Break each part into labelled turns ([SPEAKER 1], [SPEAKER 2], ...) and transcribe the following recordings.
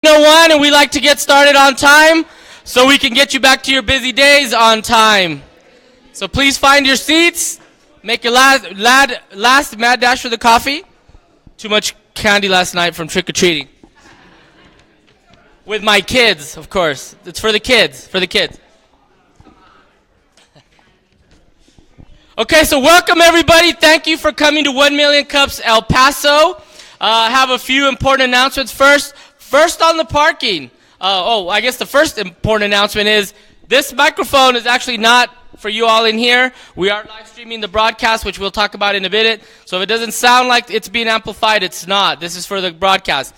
[SPEAKER 1] 101, and we like to get started on time so we can get you back to your busy days on time. So please find your seats. Make your last mad dash for the coffee. Too much candy last night from trick-or-treating. With my kids, of course. It's for the kids, Okay, so welcome everybody. Thank you for coming to 1 Million Cups El Paso. I have a few important announcements first. First on the parking. I guess the first important announcement is this microphone is actually not for you all in here. We are live streaming the broadcast, which we'll talk about in a minute. So if it doesn't sound like it's being amplified, it's not. This is for the broadcast.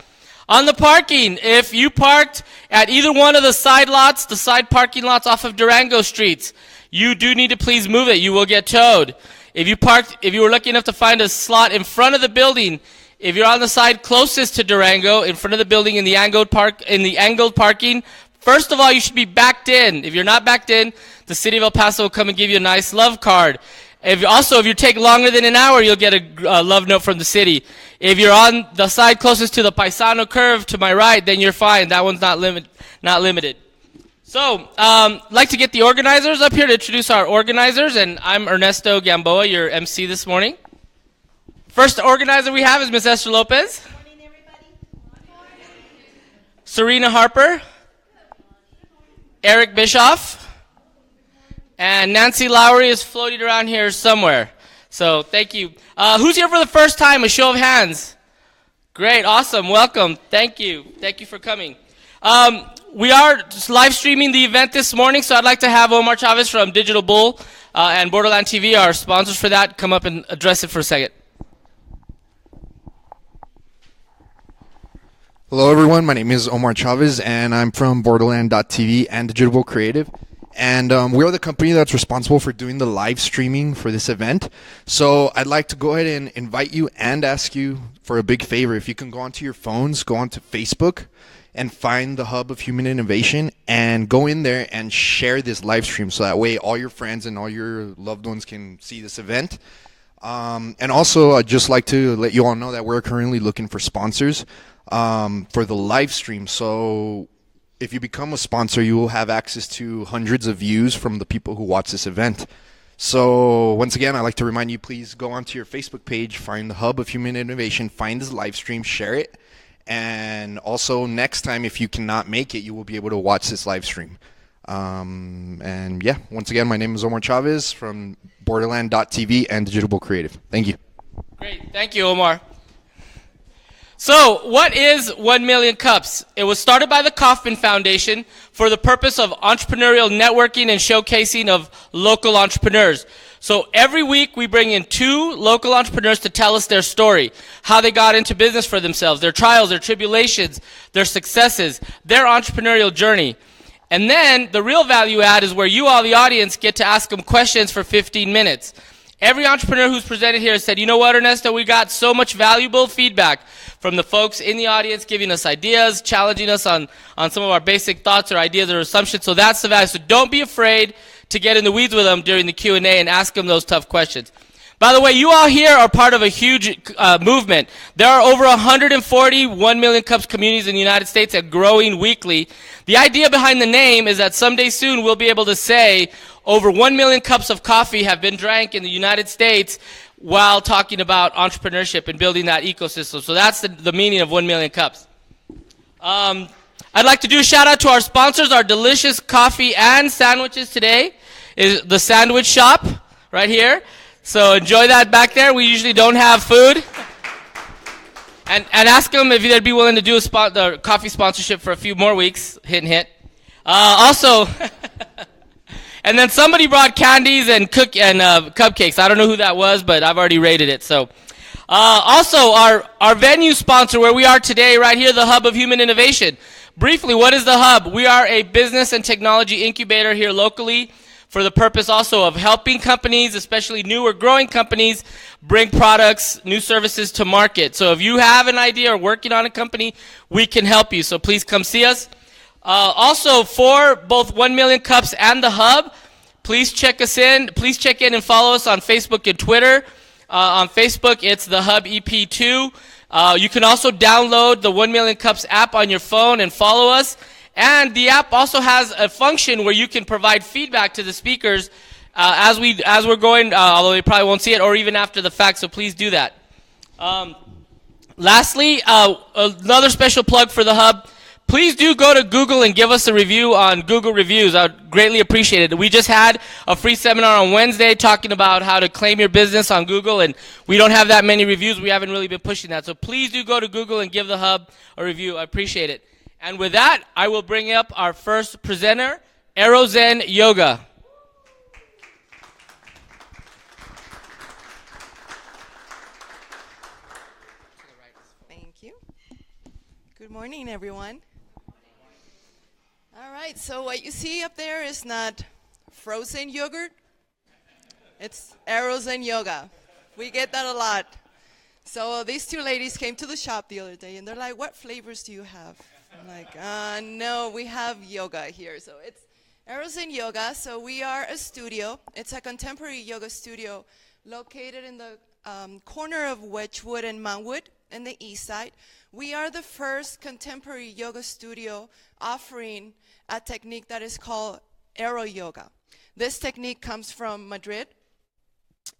[SPEAKER 1] On the parking, if you parked at either one of the side lots, the side parking lots off of Durango streets, you do need to please move it. You will get towed. If you were lucky enough to find a slot in front of the building, if you're on the side closest to Durango, in front of the building in the angled parking, first of all, you should be backed in. If you're not backed in, the city of El Paso will come and give you a nice love card. If you take longer than an hour, you'll get a love note from the city. If you're on the side closest to the Paisano curve to my right, then you're fine. That one's not limited. So, I'd like to get the organizers up here to introduce our organizers, and I'm Ernesto Gamboa, your MC this morning. First organizer we have is Ms. Esther Lopez.
[SPEAKER 2] Good morning, everybody.
[SPEAKER 1] Serena Harper. Eric Bischoff. And Nancy Lowry is floating around here somewhere. So, thank you. Who's here for the first time? A show of hands. Great, awesome, welcome. Thank you. Thank you for coming. We are just live streaming the event this morning, so I'd like to have Omar Chavez from Digital Bull and Borderland TV, our sponsors for that, come up and address it for a second.
[SPEAKER 3] Hello everyone, my name is Omar Chavez and I'm from Borderland.tv and Digital Bull Creative. And we are the company that's responsible for doing the live streaming for this event. So I'd like to go ahead and invite you and ask you for a big favor. If you can go onto your phones, go onto Facebook and find the Hub of Human Innovation and go in there and share this live stream so that way all your friends and all your loved ones can see this event. And also I'd just like to let you all know that we're currently looking for sponsors for the live stream. So if you become a sponsor, you will have access to hundreds of views from the people who watch this event. So once again, I'd like to remind you, please go onto your Facebook page, find the Hub of Human Innovation, find this live stream, share it. And also next time, if you cannot make it, you will be able to watch this live stream. And yeah, once again, my name is Omar Chavez from Borderland.tv and Digital Bull Creative. Thank you.
[SPEAKER 1] Great, thank you, Omar. So, what is 1 Million Cups? It was started by the Kauffman Foundation for the purpose of entrepreneurial networking and showcasing of local entrepreneurs. So, every week we bring in 2 local entrepreneurs to tell us their story, how they got into business for themselves, their trials, their tribulations, their successes, their entrepreneurial journey. And then, the real value add is where you all, the audience, get to ask them questions for 15 minutes. Every entrepreneur who's presented here said, you know what, Ernesto, we got so much valuable feedback from the folks in the audience giving us ideas, challenging us on some of our basic thoughts or ideas or assumptions. So that's the value. So don't be afraid to get in the weeds with them during the Q&A and ask them those tough questions. By the way, you all here are part of a huge movement. There are over 140 1 Million Cups communities in the United States and growing weekly. The idea behind the name is that someday soon we'll be able to say over 1 million cups of coffee have been drank in the United States while talking about entrepreneurship and building that ecosystem. So that's the meaning of 1 million cups. I'd like to do a shout out to our sponsors. Our delicious coffee and sandwiches today is the Sandwich Shop right here. So enjoy that back there. We usually don't have food. And ask them if they'd be willing to do the coffee sponsorship for a few more weeks. Hint. Also, and then somebody brought candies and cupcakes. I don't know who that was, but I've already rated it. So, also our venue sponsor where we are today, right here, the Hub of Human Innovation. Briefly, what is the Hub? We are a business and technology incubator here locally for the purpose also of helping companies, especially new or growing companies, bring products, new services to market. So if you have an idea or working on a company, we can help you. So please come see us. Also, for both 1 Million Cups and the Hub, please check us in. Please check in and follow us on Facebook and Twitter. On Facebook, it's the Hub EP2. You can also download the 1 Million Cups app on your phone and follow us. And the app also has a function where you can provide feedback to the speakers as we're going, although they probably won't see it, or even after the fact, so please do that. Lastly, another special plug for the Hub. Please do go to Google and give us a review on Google Reviews. I would greatly appreciate it. We just had a free seminar on Wednesday talking about how to claim your business on Google, and we don't have that many reviews. We haven't really been pushing that. So please do go to Google and give the Hub a review. I appreciate it. And with that, I will bring up our first presenter, AeroZen Yoga.
[SPEAKER 4] Thank you. Good morning, everyone. All right, so what you see up there is not frozen yogurt. It's AeroZen Yoga. We get that a lot. So these two ladies came to the shop the other day, and they're like, what flavors do you have? I'm like, no, we have yoga here. So it's AeroZen Yoga. So we are a studio. It's a contemporary yoga studio located in the corner of Wedgwood and Mountwood in the east side. We are the first contemporary yoga studio offering a technique that is called Aero Yoga. This technique comes from Madrid,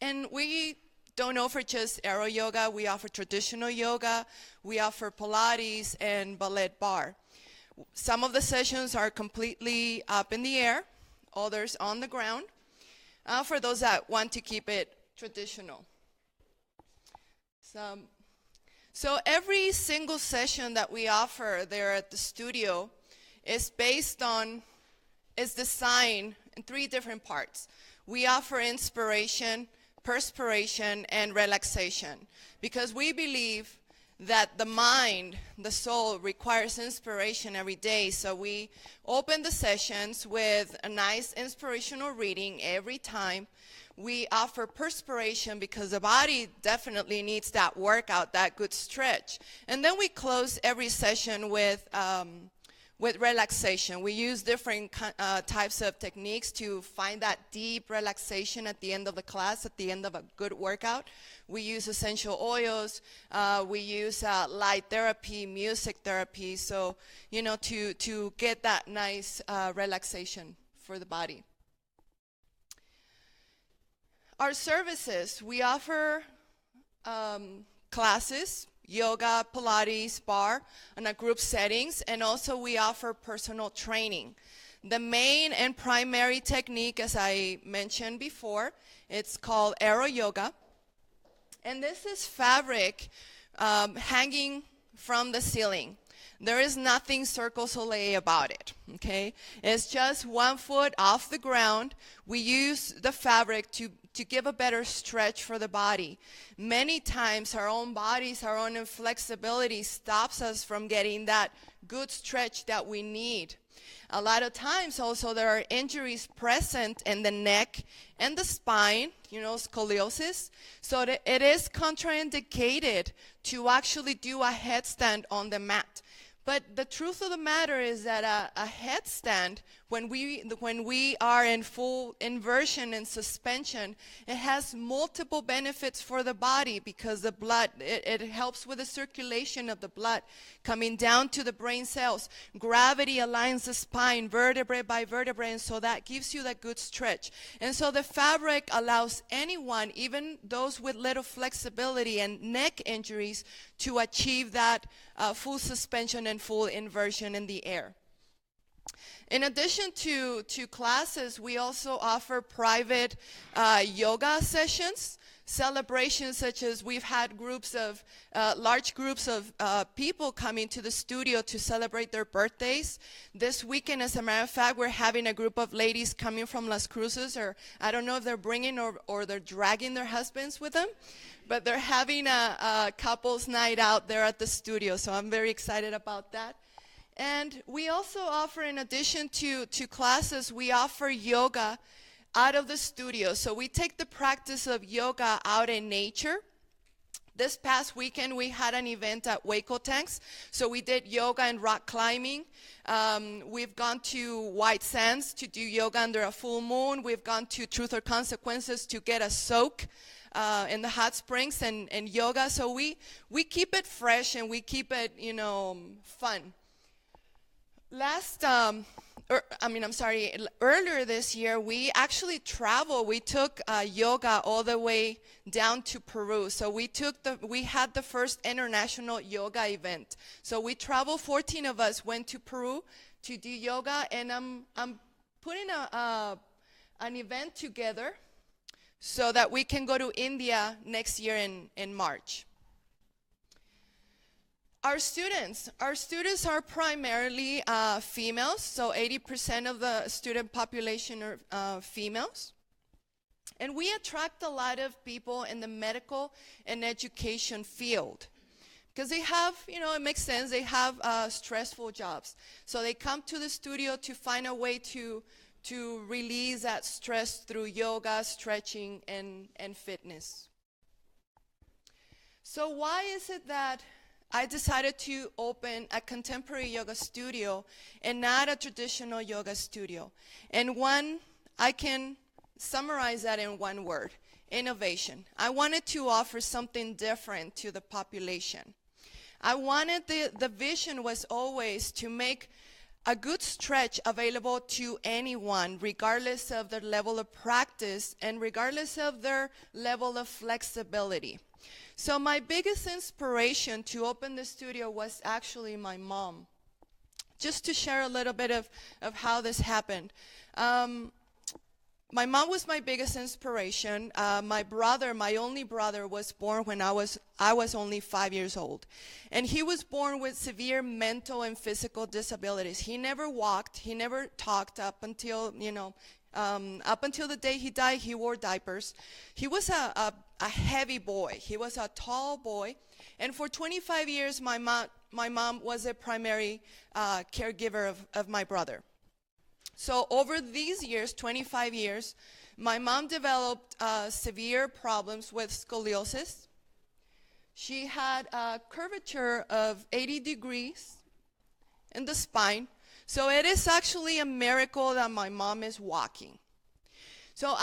[SPEAKER 4] and we don't offer just Aero Yoga. We offer traditional yoga. We offer Pilates and ballet bar. Some of the sessions are completely up in the air, others on the ground, for those that want to keep it traditional. So every single session that we offer there at the studio is designed in 3 different parts. We offer inspiration, perspiration, and relaxation, because we believe that the mind, the soul, requires inspiration every day. So we open the sessions with a nice inspirational reading every time. We offer perspiration because the body definitely needs that workout, that good stretch. And then we close every session with relaxation. We use different types of techniques to find that deep relaxation at the end of the class, at the end of a good workout. We use essential oils. We use light therapy, music therapy, so, to get that nice relaxation for the body. Our services, we offer classes, yoga, Pilates, bar, in a group settings, and also we offer personal training. The main and primary technique, as I mentioned before, it's called Aero Yoga. And this is fabric hanging from the ceiling. There is nothing Cirque du Soleil about it, okay? It's just 1 foot off the ground. We use the fabric to give a better stretch for the body. Many times our own bodies, our own inflexibility stops us from getting that good stretch that we need. A lot of times also there are injuries present in the neck and the spine, scoliosis. So that it is contraindicated to actually do a headstand on the mat. But the truth of the matter is that a headstand, when we are in full inversion and suspension, it has multiple benefits for the body, because the blood, it helps with the circulation of the blood coming down to the brain cells. Gravity aligns the spine vertebrae by vertebrae, and so that gives you that good stretch. And so the fabric allows anyone, even those with little flexibility and neck injuries, to achieve that full suspension and full inversion in the air. In addition to classes, we also offer private yoga sessions, celebrations such as we've had large groups of people coming to the studio to celebrate their birthdays. This weekend, as a matter of fact, we're having a group of ladies coming from Las Cruces, or I don't know if they're bringing or they're dragging their husbands with them, but they're having a couples night out there at the studio, so I'm very excited about that. And we also offer, in addition to classes, we offer yoga out of the studio. So we take the practice of yoga out in nature. This past weekend, we had an event at Waco Tanks. So we did yoga and rock climbing. We've gone to White Sands to do yoga under a full moon. We've gone to Truth or Consequences to get a soak in the hot springs and yoga. So we keep it fresh and we keep it, fun. Earlier this year, we actually traveled. We took yoga all the way down to Peru. So we had the first international yoga event. So we traveled, 14 of us went to Peru to do yoga, and I'm putting an event together so that we can go to India next year in March. Our students are primarily females, so 80% of the student population are females. And we attract a lot of people in the medical and education field because they have, it makes sense, they have stressful jobs. So they come to the studio to find a way to release that stress through yoga, stretching, and fitness. So why is it that I decided to open a contemporary yoga studio and not a traditional yoga studio? And I can summarize that in one word: innovation. I wanted to offer something different to the population. I wanted, the vision was always to make a good stretch available to anyone, regardless of their level of practice and regardless of their level of flexibility. So my biggest inspiration to open the studio was actually my mom. Just to share a little bit of how this happened. My mom was my biggest inspiration. My only brother, was born when I was only 5 years old. And he was born with severe mental and physical disabilities. He never walked, he never talked up until the day he died. He wore diapers. He was a heavy boy. He was a tall boy. And for 25 years, my mom was a primary caregiver of my brother. So over these years, 25 years, my mom developed severe problems with scoliosis. She had a curvature of 80 degrees in the spine. So it is actually a miracle that my mom is walking. So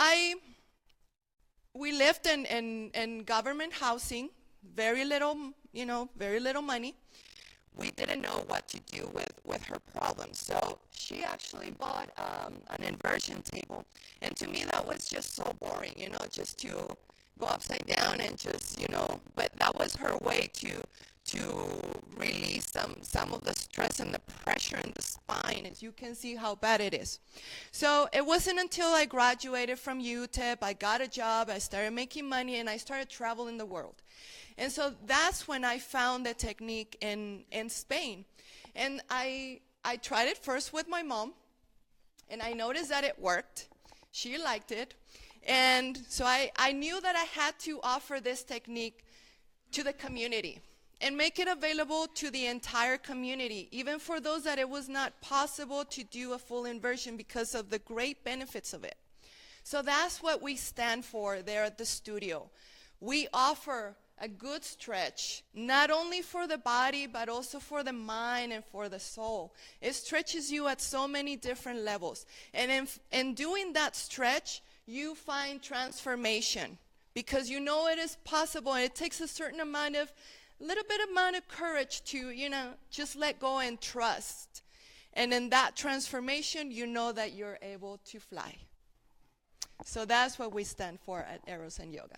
[SPEAKER 4] we lived in government housing, very little money. We didn't know what to do with her problems. So she actually bought an inversion table. And to me, that was just so boring, just to go upside down and just, but that was her way to release some of the stress and the pressure in the spine. As you can see how bad it is. So it wasn't until I graduated from UTEP, I got a job, I started making money, and I started traveling the world. And so that's when I found the technique in Spain. And I tried it first with my mom, and I noticed that it worked. She liked it. And so I knew that I had to offer this technique to the community and make it available to the entire community, even for those that it was not possible to do a full inversion because of the great benefits of it. So that's what we stand for there at the studio. We offer a good stretch, not only for the body, but also for the mind and for the soul. It stretches you at so many different levels. And in doing that stretch, you find transformation because you know it is possible, and it takes a certain amount of courage to, just let go and trust. And in that transformation, you know that you're able to fly. So that's what we stand for at AeroZen Yoga.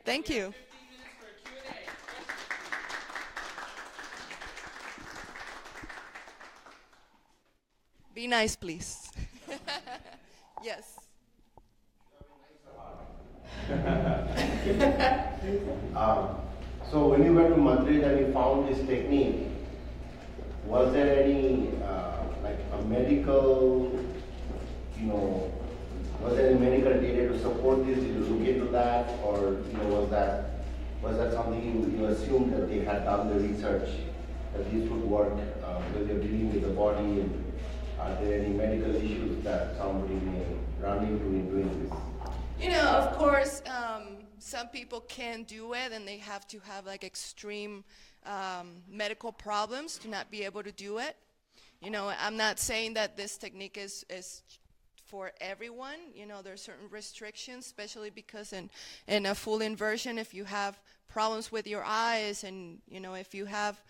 [SPEAKER 4] Thank you.
[SPEAKER 1] 15 minutes for Q&A.
[SPEAKER 4] Be nice, please. Yes.
[SPEAKER 5] So when you went to Madrid and you found this technique, was there any like a medical, was there any medical data to support this? Did you look into that, or was that something you assumed that they had done the research that this would work because you're dealing with the body? And are there any medical issues that somebody may run into in doing this?
[SPEAKER 4] Of course, some people can do it, and they have to have like extreme medical problems to not be able to do it. I'm not saying that this technique is for everyone. You know, there's certain restrictions, especially because in a full inversion, if you have problems with your eyes, and you know, if you have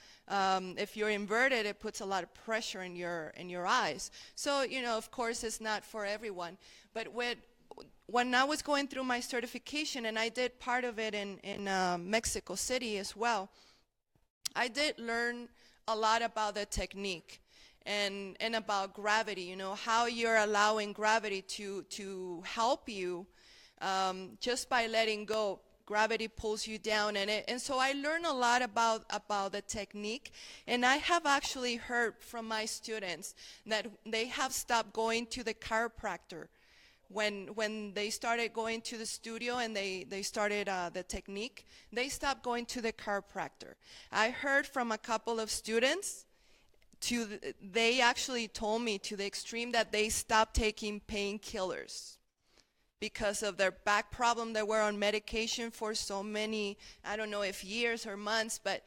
[SPEAKER 4] if you're inverted, it puts a lot of pressure in your eyes. So you know, of course, it's not for everyone. But when I was going through my certification, and I did part of it in Mexico City as well, I did learn a lot about the technique and about gravity, you know, how you're allowing gravity to help you just by letting go. Gravity pulls you down, and so I learned a lot about the technique, and I have actually heard from my students that they have stopped going to the chiropractor when they started going to the studio and they started the technique. They stopped going to the chiropractor. I heard from a couple of students they actually told me to the extreme that they stopped taking painkillers because of their back problem. They were on medication for so many, I don't know if years or months, but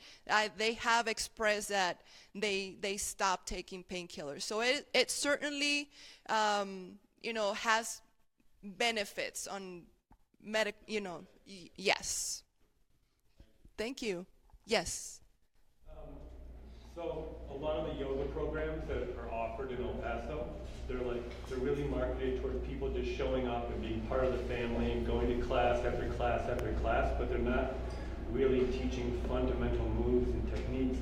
[SPEAKER 4] they have expressed that they stopped taking painkillers. So it certainly you know, has benefits on you know, yes. Thank you. Yes.
[SPEAKER 6] So a lot of the yoga programs that are offered in El Paso, they're really marketed towards people just showing up and being part of the family and going to class after class after class, but they're not really teaching fundamental moves and techniques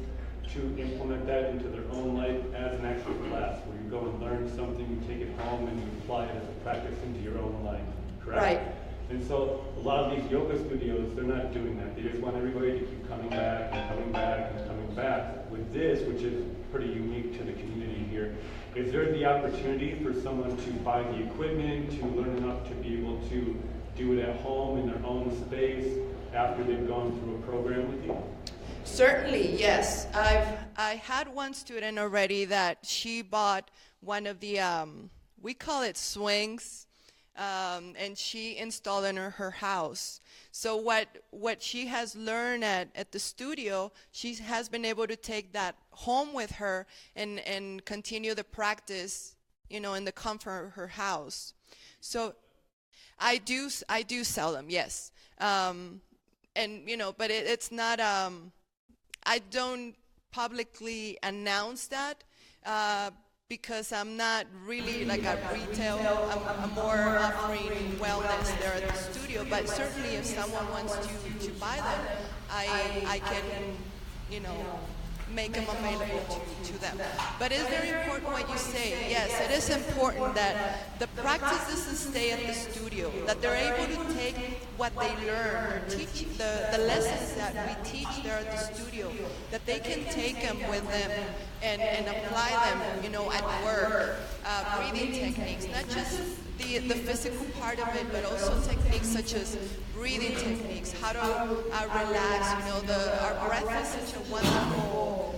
[SPEAKER 6] to implement that into their own life as an actual class, where you go and learn something, you take it home, and you apply it as a practice into your own life, correct?
[SPEAKER 4] Right.
[SPEAKER 6] And so a lot of these yoga studios, they're not doing that. They just want everybody to keep coming back and coming back and coming back. With this, which is pretty unique to the community here, is there the opportunity for someone to buy the equipment, to learn enough to be able to do it at home in their own space after they've gone through a program with you?
[SPEAKER 4] Certainly, yes. I had one student already that she bought one of the we call it swings, and she installed it in her house. So what she has learned at the studio, she has been able to take that home with her and continue the practice, you know, in the comfort of her house. So I do sell them, yes. And you know, but it's not I don't publicly announce that because I'm not really like a retail. I'm more offering wellness there at the studio. But certainly, if someone wants to buy them, I can, you know, make them available to them. But it's very important what you say. Yes, it is important that the practice doesn't stay at the studio, that they're able to take what they learn or teach the lessons that we teach there at the studio, that they can take them with them and apply them, you know, at work, breathing techniques, not just the physical part of it, but also techniques such as breathing techniques, how to relax. You know, our breath is such a wonderful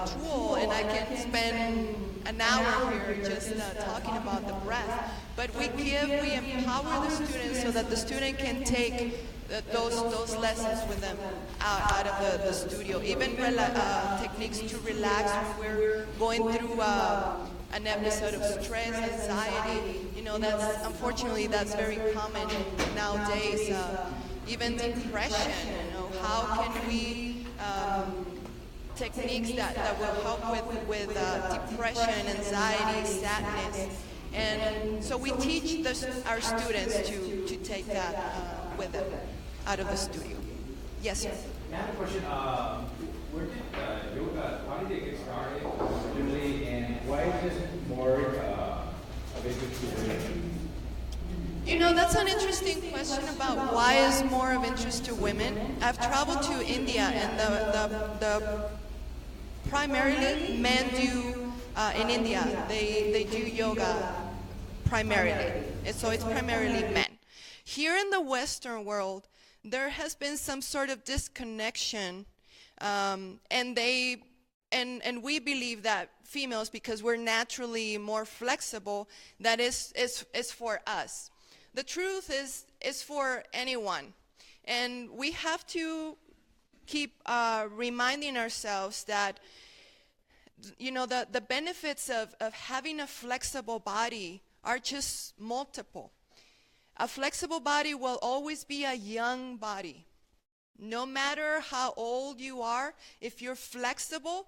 [SPEAKER 4] tool, and I can spend an hour here just talking about the breath. But we empower the students so that the student can take those lessons with them out of the studio. Even techniques to relax when we're going through an episode of stress, anxiety. You know, unfortunately that's very common nowadays. Even depression. You know, how can we techniques that will help with depression, anxiety, sadness, and so we teach our students to take that with them out of the studio. Yes, sir.
[SPEAKER 7] I have a question. Where did yoga? How did it get started originally, and why is this more of interest to women?
[SPEAKER 4] You know, that's an interesting question about why is more of interest to women. I've traveled to India, and the primarily men do in India. They do yoga primarily, and so it's primarily men. Here in the Western world, there has been some sort of disconnection, and we believe that females, because we're naturally more flexible, that is for us. The truth is for anyone, and we have to keep reminding ourselves that, you know, the benefits of having a flexible body are just multiple. A flexible body will always be a young body. No matter how old you are, if you're flexible,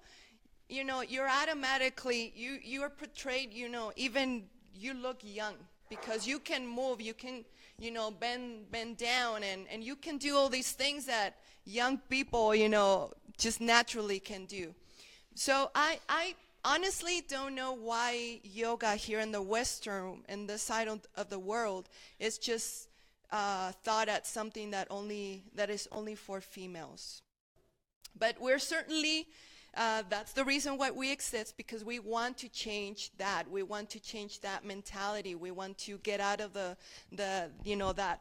[SPEAKER 4] you're automatically, you are portrayed, even you look young because you can move, you can, bend down and you can do all these things that young people, just naturally can do. So I honestly don't know why yoga here in in this side of the world is just thought at something that is only for females. But we're certainly, that's the reason why we exist, because we want to change that. We want to change that mentality. We want to get out of that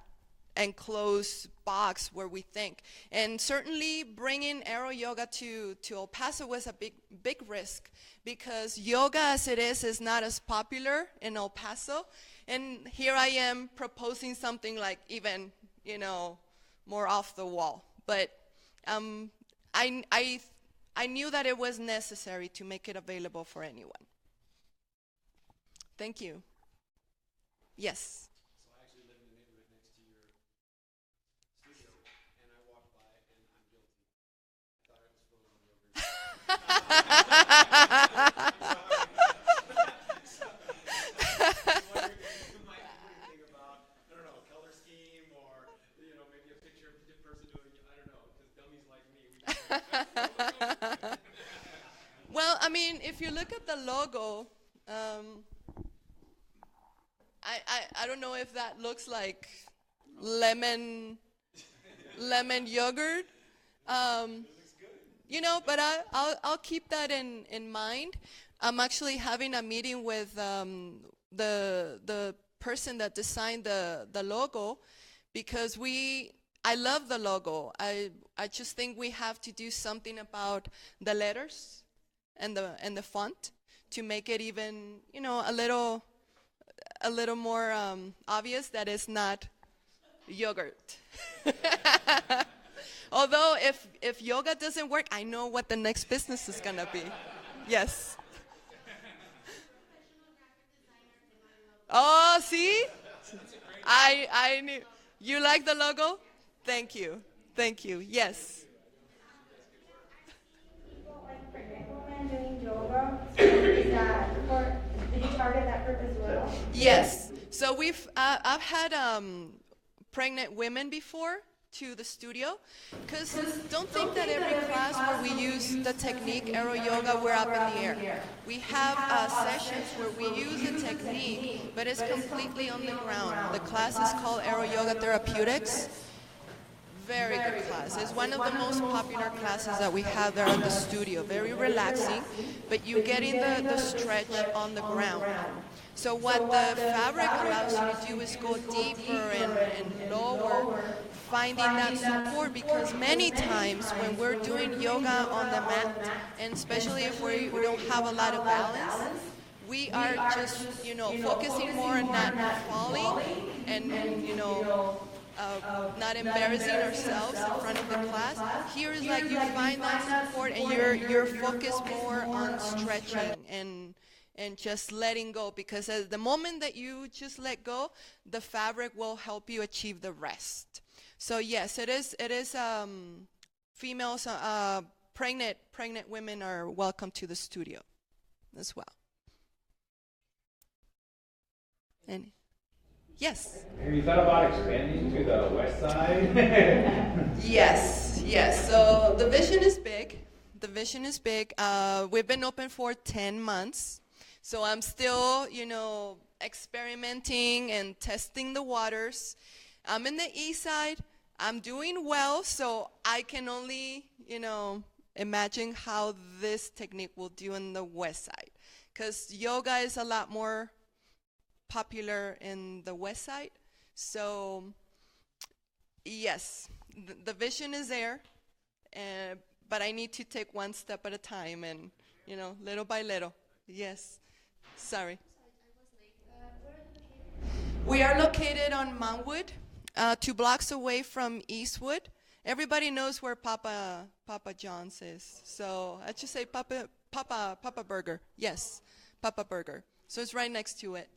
[SPEAKER 4] enclosed box where we think. And certainly bringing aero yoga to El Paso was a big risk, because yoga as it is not as popular in El Paso. And here I am proposing something like even, more off the wall. But I knew that it was necessary to make it available for anyone. Thank you. Yes.
[SPEAKER 8] So I actually live in the neighborhood next to your studio, and I walked by, and I'm guilty. I thought it was frozen yogurt. So I'm wondering if you might do anything about, I don't know, color scheme, or maybe a picture of a person doing, I don't know, just dummies like me.
[SPEAKER 4] Well, I mean, if you look at the logo, I don't know if that looks like lemon yogurt, but I'll keep that in mind. I'm actually having a meeting with the person that designed the logo, because I love the logo. I just think we have to do something about the letters and the font to make it even, a little more obvious that it's not yogurt. Although if yoga doesn't work, I know what the next business is gonna be. Yes. Oh, see? I knew. You like the logo? Thank you. Thank you. Yes.
[SPEAKER 2] People like pregnant women doing yoga, is that did you target that group as well?
[SPEAKER 4] Yes. So I've had pregnant women before to the studio, because don't think that every class where we use the technique aero yoga we're up in the air. We have sessions where we use the technique, but it's completely on the ground. The class is called Aero Yoga Therapeutics. Very good class. It's one of the most popular classes that we have there at the studio. Very relaxing, but you get in the stretch on the ground. So what the fabric allows you to do is go deeper and lower, finding that support, because many times when we're doing yoga on the mat, and especially if we don't have a lot of balance, we are just, focusing more on not falling and not embarrassing ourselves in front of the class. Here is like you find that support, and you're focused more on stretching and just letting go, because at the moment that you just let go, the fabric will help you achieve the rest. So yes, it is females, pregnant women are welcome to the studio as well. And yes.
[SPEAKER 7] Have you thought about expanding to the west side?
[SPEAKER 4] Yes. So the vision is big. We've been open for 10 months. So I'm still, experimenting and testing the waters. I'm in the east side. I'm doing well, so I can only, imagine how this technique will do in the west side. Because yoga is a lot more popular in the west side. So, yes, the vision is there, but I need to take one step at a time and, little by little. Yes. Sorry. We are located on Mountwood, 2 blocks away from Eastwood. Everybody knows where Papa John's is. So I just say Papa Burger. Yes, Papa Burger. So it's right next to it.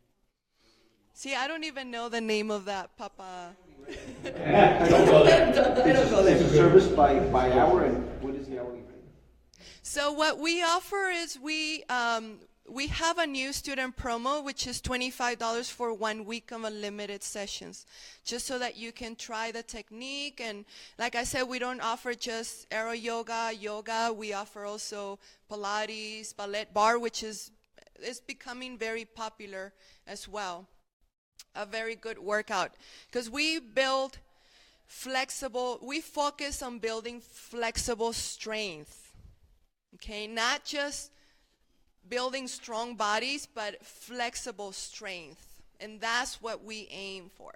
[SPEAKER 4] See, I don't even know the name of that, Papa.
[SPEAKER 5] I don't know that. It's a service by hour, and what is the hourly rate?
[SPEAKER 4] So what we offer is we have a new student promo, which is $25 for 1 week of unlimited sessions, just so that you can try the technique. And like I said, we don't offer just aero yoga. We offer also Pilates, ballet bar, which is becoming very popular as well. A very good workout, because we focus on building flexible strength. Okay, not just building strong bodies, but flexible strength. And that's what we aim for.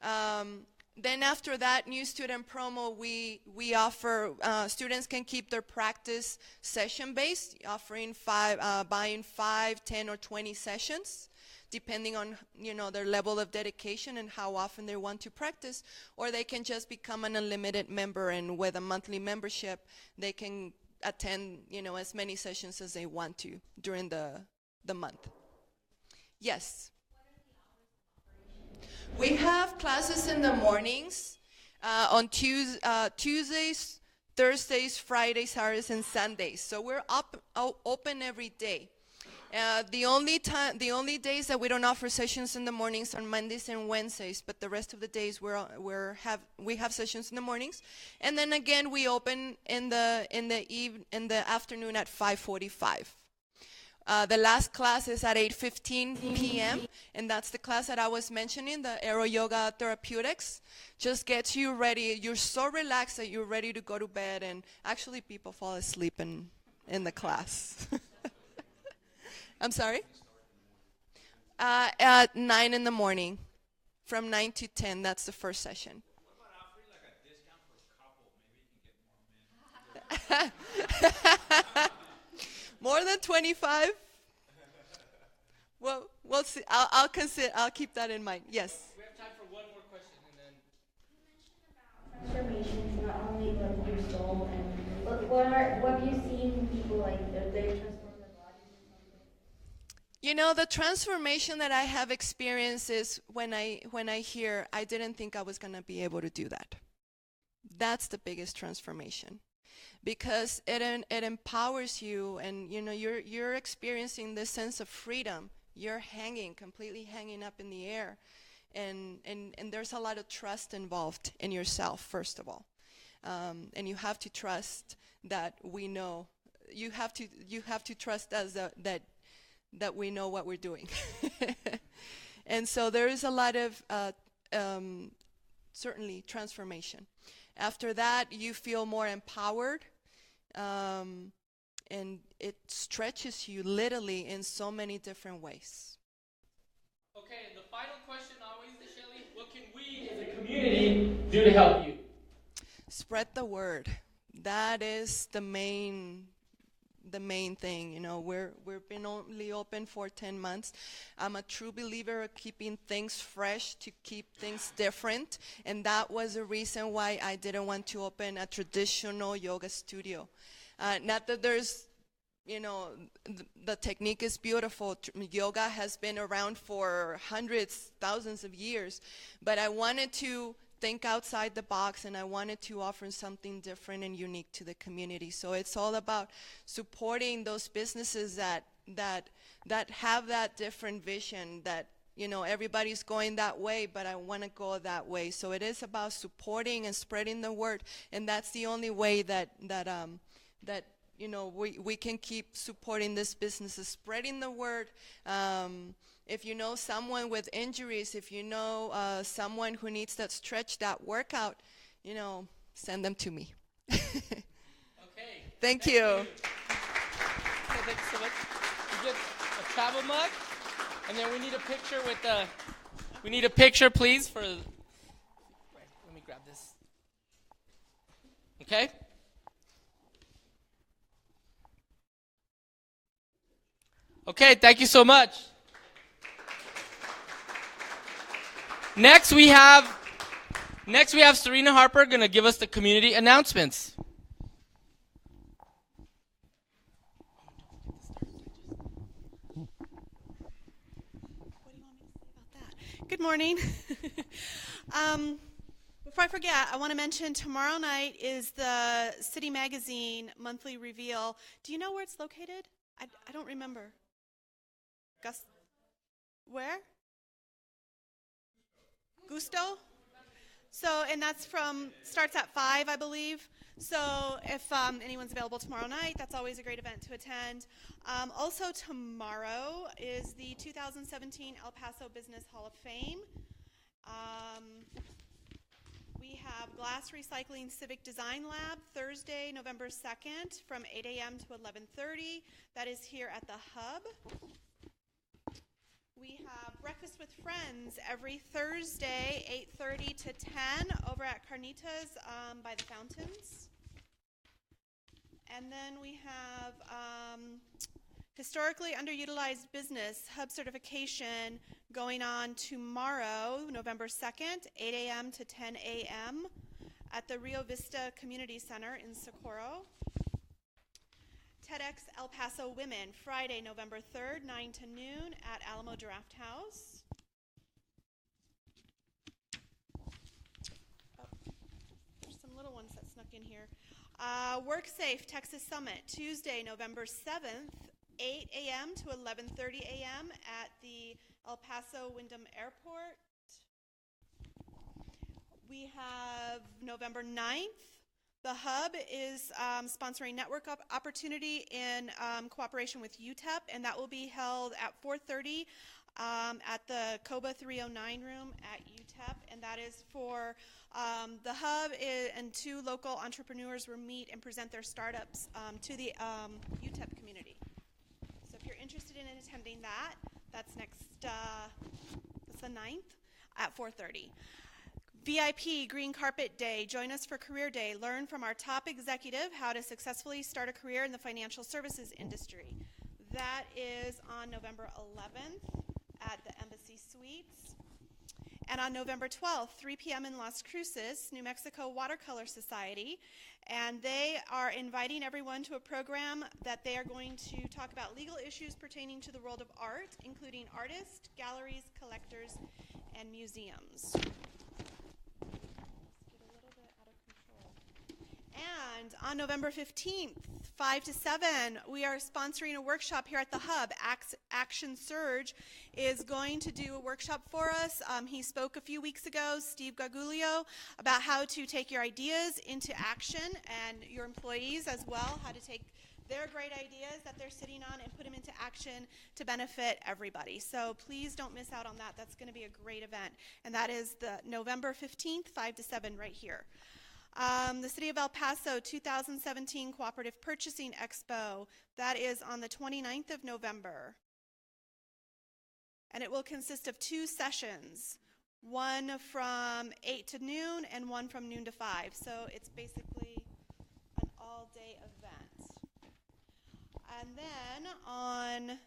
[SPEAKER 4] Then after that new student promo, we offer, students can keep their practice session-based, offering buying 5, 10, or 20 sessions, depending on their level of dedication and how often they want to practice. Or they can just become an unlimited member, and with a monthly membership, they can attend as many sessions as they want to during the month. Yes. We have classes in the mornings on Tuesdays, Thursdays, Fridays, Saturdays, and Sundays. So we're open every day. The only days that we don't offer sessions in the mornings are Mondays and Wednesdays, but the rest of the days we have sessions in the mornings, and then again we open in the afternoon at 5:45. The last class is at 8:15 p.m. and that's the class that I was mentioning, the Aero Yoga Therapeutics. Just gets you ready. You're so relaxed that you're ready to go to bed, and actually people fall asleep in the class. I'm sorry? At 9 in the morning, from 9 to 10. That's the first session.
[SPEAKER 7] What about offering like a discount for a couple? Maybe you can get more men.
[SPEAKER 4] More than 25? Well, we'll see. I'll consider. I'll keep that in mind. Yes.
[SPEAKER 1] We have time for one more question, and then.
[SPEAKER 2] Transformations, not only like your soul, and what have you seen from people like they transform their bodies or something?
[SPEAKER 4] The transformation that I have experienced is when I hear, I didn't think I was going to be able to do that. That's the biggest transformation, because it empowers you, and you're experiencing this sense of freedom. You're completely hanging up in the air, and there's a lot of trust involved in yourself, first of all, and you have to trust that we know. You have to trust us that we know what we're doing. And so there is a lot of certainly transformation. After that, you feel more empowered, and it stretches you literally in so many different ways.
[SPEAKER 1] Okay, and the final question always, Shelly, what can we as a community do to help you?
[SPEAKER 4] Spread the word. That is the main thing. We've been only open for 10 months. I'm a true believer of keeping things fresh, to keep things different, and that was the reason why I didn't want to open a traditional yoga studio. Not that there's, the technique is beautiful. Yoga has been around for hundreds, thousands of years, but I wanted to think outside the box, and I wanted to offer something different and unique to the community. So it's all about supporting those businesses that have that different vision, that everybody's going that way, but I want to go that way. So it is about supporting and spreading the word, and that's the only way that we can keep supporting this business, is spreading the word. If you know someone with injuries, if you know someone who needs that stretch, that workout, send them to me.
[SPEAKER 1] Okay.
[SPEAKER 4] Thank you.
[SPEAKER 1] Okay, thanks so much. You get a travel mug, and then we need a picture with the. We need a picture, please, for. Right, let me grab this. Okay. Okay, thank you so much. Next we have Serena Harper going to give us the community announcements.
[SPEAKER 9] What do you want me to say about that? Good morning. Before I forget, I want to mention tomorrow night is the City Magazine monthly reveal. Do you know where it's located? I don't remember. Gus? Where? Gusto? So, and that's starts at 5, I believe. So if anyone's available tomorrow night, that's always a great event to attend. Also tomorrow is the 2017 El Paso Business Hall of Fame. We have Glass Recycling Civic Design Lab Thursday, November 2nd from 8 a.m. to 11:30. That is here at the Hub. We have Breakfast with Friends every Thursday, 8:30 to 10 over at Carnitas by the fountains. And then we have Historically Underutilized Business Hub Certification going on tomorrow, November 2nd, 8 a.m. to 10 a.m. at the Rio Vista Community Center in Socorro. TEDx El Paso Women, Friday, November 3rd, 9 to noon at Alamo Draft House. Oh, there's some little ones that snuck in here. WorkSafe Texas Summit, Tuesday, November 7th, 8 a.m. to 11:30 a.m. at the El Paso Wyndham Airport. We have November 9th. The Hub is sponsoring network opportunity in cooperation with UTEP, and that will be held at 4:30 at the COBA 309 room at UTEP, and that is for the Hub and 2 local entrepreneurs will meet and present their startups to the UTEP community. So if you're interested in attending that, that's that's the 9th at 4:30. VIP Green Carpet Day. Join us for Career Day. Learn from our top executive how to successfully start a career in the financial services industry. That is on November 11th at the Embassy Suites. And on November 12th, 3 p.m. in Las Cruces, New Mexico Watercolor Society. And they are inviting everyone to a program that they are going to talk about legal issues pertaining to the world of art, including artists, galleries, collectors, and museums. And on November 15th, 5 to 7, we are sponsoring a workshop here at the Hub. Action Surge is going to do a workshop for us. He spoke a few weeks ago, Steve Gargulio, about how to take your ideas into action, and your employees as well, how to take their great ideas that they're sitting on and put them into action to benefit everybody. So please don't miss out on that. That's going to be a great event. And that is the November 15th, 5 to 7 right here. The City of El Paso 2017 Cooperative Purchasing Expo. That is on the 29th of November. And it will consist of 2 sessions, one from 8 to noon and one from noon to 5. So it's basically an all-day event. And then on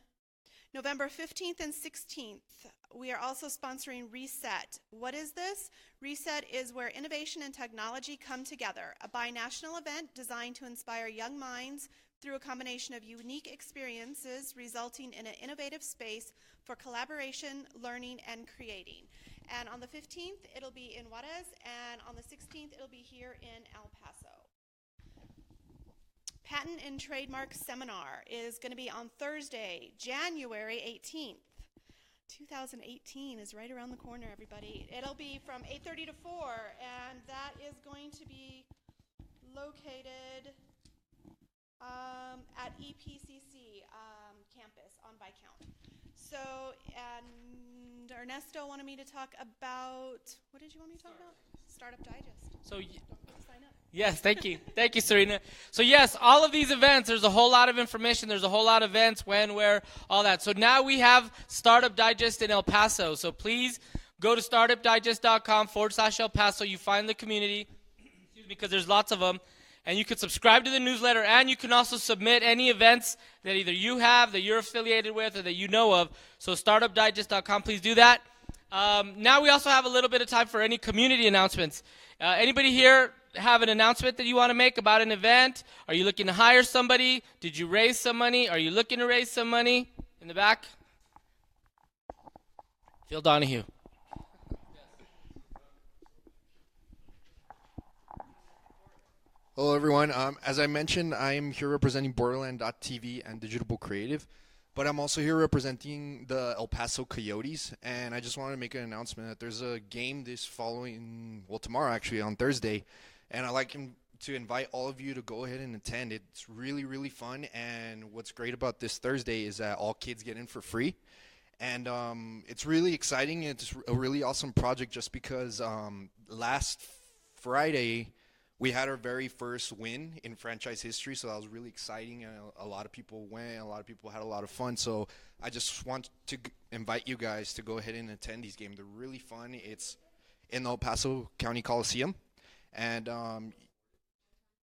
[SPEAKER 9] November 15th and 16th, we are also sponsoring Reset. What is this? Reset is where innovation and technology come together, a binational event designed to inspire young minds through a combination of unique experiences resulting in an innovative space for collaboration, learning, and creating. And on the 15th, it'll be in Juarez, and on the 16th, it'll be here in El Paso. Patent and Trademark Seminar is going to be on Thursday, January 18th. 2018 is right around the corner, everybody. It'll be from 8:30 to 4, and that is going to be located at EPCC campus on Viscount. So, and Ernesto wanted me to talk about, what did you want me to talk about? Startup Digest.
[SPEAKER 1] So,
[SPEAKER 9] Don't forget to sign up.
[SPEAKER 1] yes, thank you. Thank you, Serena. So yes, all of these events, there's a whole lot of information. There's a whole lot of events, when, where, all that. So now we have Startup Digest in El Paso. So please go to startupdigest.com/El Paso. You find the community, because there's lots of them. And you can subscribe to the newsletter, and you can also submit any events that either you have, that you're affiliated with, or that you know of. So startupdigest.com, please do that. Now we also have a little bit of time for any community announcements. Anybody here have an announcement that you want to make about an event? Are you looking to hire somebody? Did you raise some money? Are you looking to raise some money? In the back? Phil Donahue.
[SPEAKER 3] Hello, everyone. As I mentioned, I am here representing Borderland.tv and Digital Creative, but I'm also here representing the El Paso Coyotes, and I just wanted to make an announcement that there's a game tomorrow actually, on Thursday, and I'd like to invite all of you to go ahead and attend. It's really, really fun, and what's great about this Thursday is that all kids get in for free, and it's really exciting. It's a really awesome project just because last Friday, we had our very first win in franchise history, so that was really exciting. And a lot of people went, a lot of people had a lot of fun. So I just want to invite you guys to go ahead and attend these games. They're really fun. It's in the El Paso County Coliseum, and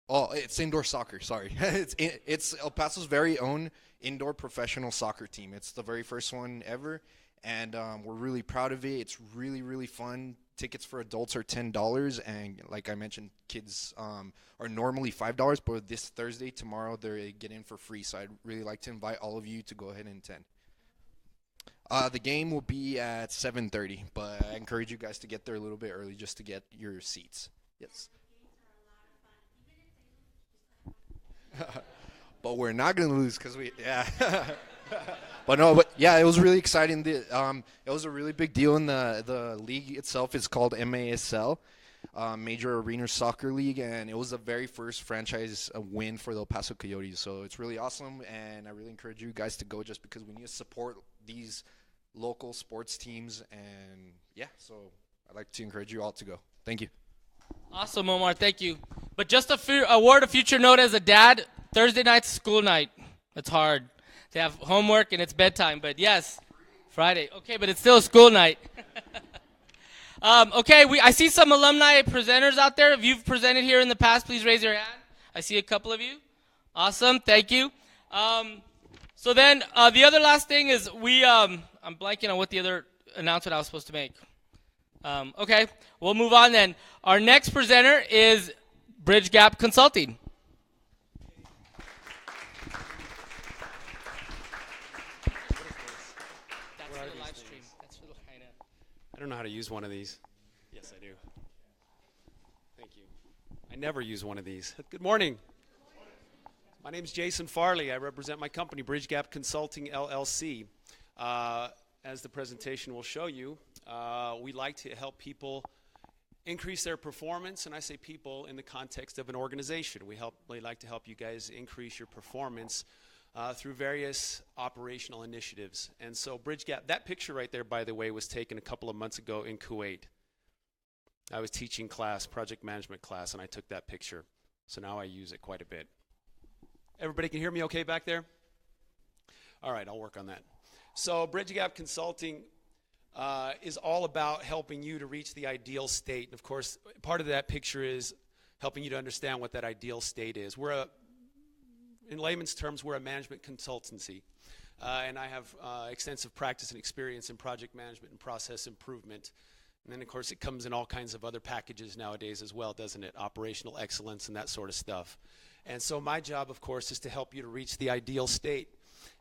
[SPEAKER 3] it's indoor soccer. Sorry, it's El Paso's very own indoor professional soccer team. It's the very first one ever, and we're really proud of it. It's really, really fun. Tickets for adults are $10, and like I mentioned, kids are normally $5, but this Thursday, tomorrow, they get in for free. So I'd really like to invite all of you to go ahead and attend. The game will be at 7:30, but I encourage you guys to get there a little bit early just to get your seats. Yes. But we're not going to lose because But yeah, it was really exciting. It was a really big deal in the league itself. It's called MASL, Major Arena Soccer League, and it was the very first franchise win for the El Paso Coyotes. So it's really awesome, and I really encourage you guys to go just because we need to support these local sports teams. And yeah, so I'd like to encourage you all to go. Thank you.
[SPEAKER 1] Awesome, Omar. Thank you. But just a word of future note as a dad, Thursday night's school night. It's hard. They have homework and it's bedtime, but yes, Friday. Okay, but it's still a school night. Okay, I see some alumni presenters out there. If you've presented here in the past, please raise your hand. I see a couple of you. Awesome, thank you. So then the other last thing is I'm blanking on what the other announcement I was supposed to make. Okay, we'll move on then. Our next presenter is Bridge Gap Consulting.
[SPEAKER 8] I don't know how to use one of these. Yes, I do. Thank you. I never use one of these. Good morning. My name is Jason Farley. I represent my company, Bridge Gap Consulting, LLC. As the presentation will show you, we like to help people increase their performance, and I say people in the context of an organization. We like to help you guys increase your performance through various operational initiatives. And so Bridge Gap, that picture right there, by the way, was taken a couple of months ago in Kuwait. I was teaching project management class, and I took that picture. So now I use it quite a bit. Everybody can hear me okay back there? All right, I'll work on that. So Bridge Gap Consulting is all about helping you to reach the ideal state. And of course, part of that picture is helping you to understand what that ideal state is. In layman's terms, we're a management consultancy, and I have extensive practice and experience in project management and process improvement. And then, of course, it comes in all kinds of other packages nowadays as well, doesn't it? Operational excellence and that sort of stuff. And so my job, of course, is to help you to reach the ideal state.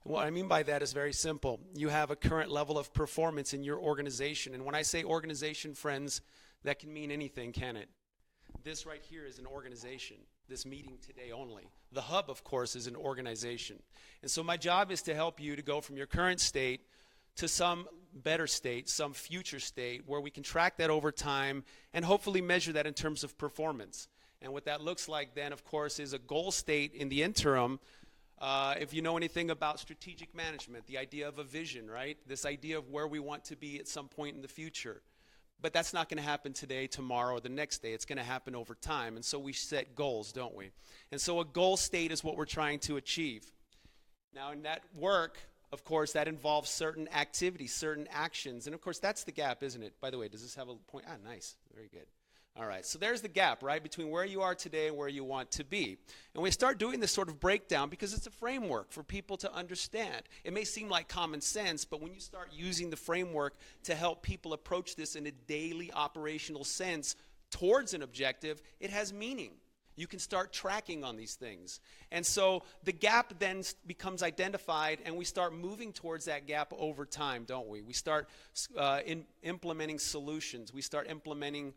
[SPEAKER 8] And what I mean by that is very simple. You have a current level of performance in your organization. And when I say organization, friends, that can mean anything, can it? This right here is an organization, this meeting today only. The hub, of course, is an organization. And so my job is to help you to go from your current state to some better state, some future state, where we can track that over time and hopefully measure that in terms of performance. And what that looks like then, of course, is a goal state in the interim. If you know anything about strategic management, the idea of a vision, right? This idea of where we want to be at some point in the future. But that's not going to happen today, tomorrow, or the next day. It's going to happen over time. And so we set goals, don't we? And so a goal state is what we're trying to achieve. Now, in that work, of course, that involves certain activities, certain actions. And, of course, that's the gap, isn't it? By the way, does this have a point? Ah, nice. Very good. All right, so there's the gap, right, between where you are today and where you want to be. And we start doing this sort of breakdown because it's a framework for people to understand. It may seem like common sense, but when you start using the framework to help people approach this in a daily operational sense towards an objective, it has meaning. You can start tracking on these things. And so the gap then becomes identified, and we start moving towards that gap over time, don't we? We start implementing solutions. We start implementing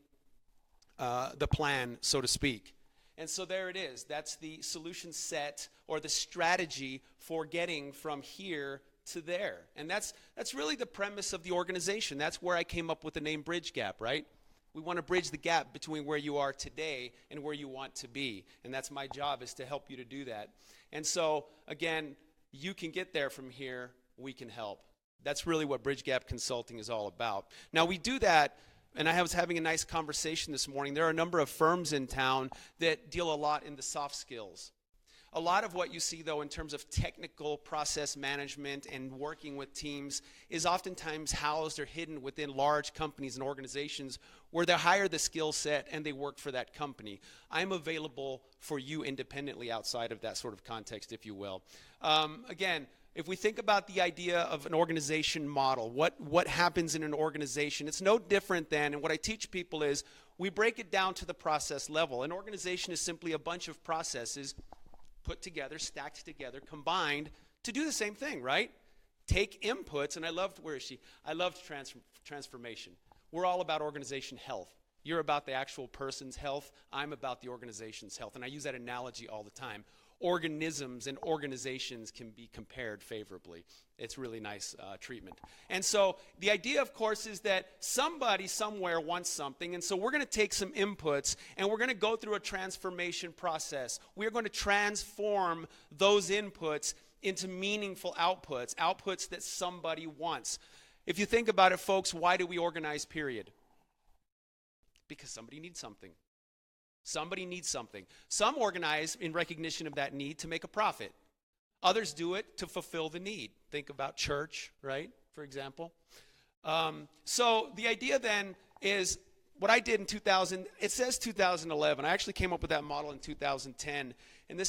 [SPEAKER 8] the plan, so to speak. And so there it is. That's the solution set or the strategy for getting from here to there. And that's really the premise of the organization. That's where I came up with the name Bridge Gap, right? We want to bridge the gap between where you are today and where you want to be. And that's my job, is to help you to do that. And so, again, you can get there from here. We can help. That's really what Bridge Gap Consulting is all about. Now, we do that, and I was having a nice conversation this morning. There are a number of firms in town that deal a lot in the soft skills. A lot of what you see, though, in terms of technical process management and working with teams is oftentimes housed or hidden within large companies and organizations where they hire the skill set and they work for that company. I'm available for you independently outside of that sort of context, if you will. Again, if we think about the idea of an organization model, what happens in an organization, it's no different than, and what I teach people is, we break it down to the process level. An organization is simply a bunch of processes put together, stacked together, combined to do the same thing, right? Take inputs, and I loved transformation. We're all about organization health. You're about the actual person's health. I'm about the organization's health, and I use that analogy all the time. Organisms and organizations can be compared favorably. It's really nice treatment. And so the idea, of course, is that somebody somewhere wants something, and so we're going to take some inputs, and we're going to go through a transformation process. We're going to transform those inputs into meaningful outputs that somebody wants. If you think about it, folks, why do we organize, period? Because somebody needs something. Somebody needs something. Some organize in recognition of that need to make a profit. Others do it to fulfill the need. Think about church, right, for example. So the idea then is what I did in 2000. It says 2011. I actually came up with that model in 2010. And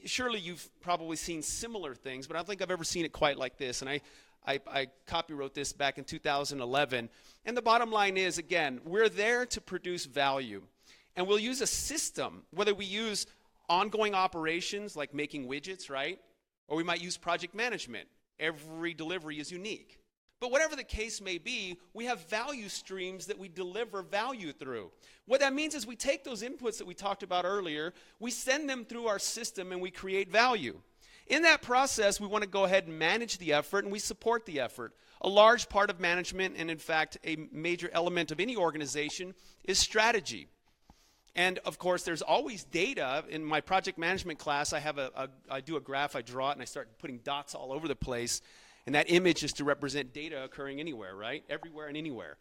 [SPEAKER 8] surely you've probably seen similar things, but I don't think I've ever seen it quite like this. And I copywrote this back in 2011. And the bottom line is, again, we're there to produce value. And we'll use a system, whether we use ongoing operations like making widgets, right? Or we might use project management. Every delivery is unique. But whatever the case may be, we have value streams that we deliver value through. What that means is we take those inputs that we talked about earlier, we send them through our system, and we create value. In that process, we want to go ahead and manage the effort, and we support the effort. A large part of management, and in fact, a major element of any organization, is strategy. And of course, there's always data. In my project management class, I do a graph, I draw it, and I start putting dots all over the place. And that image is to represent data occurring anywhere, right? Everywhere and anywhere.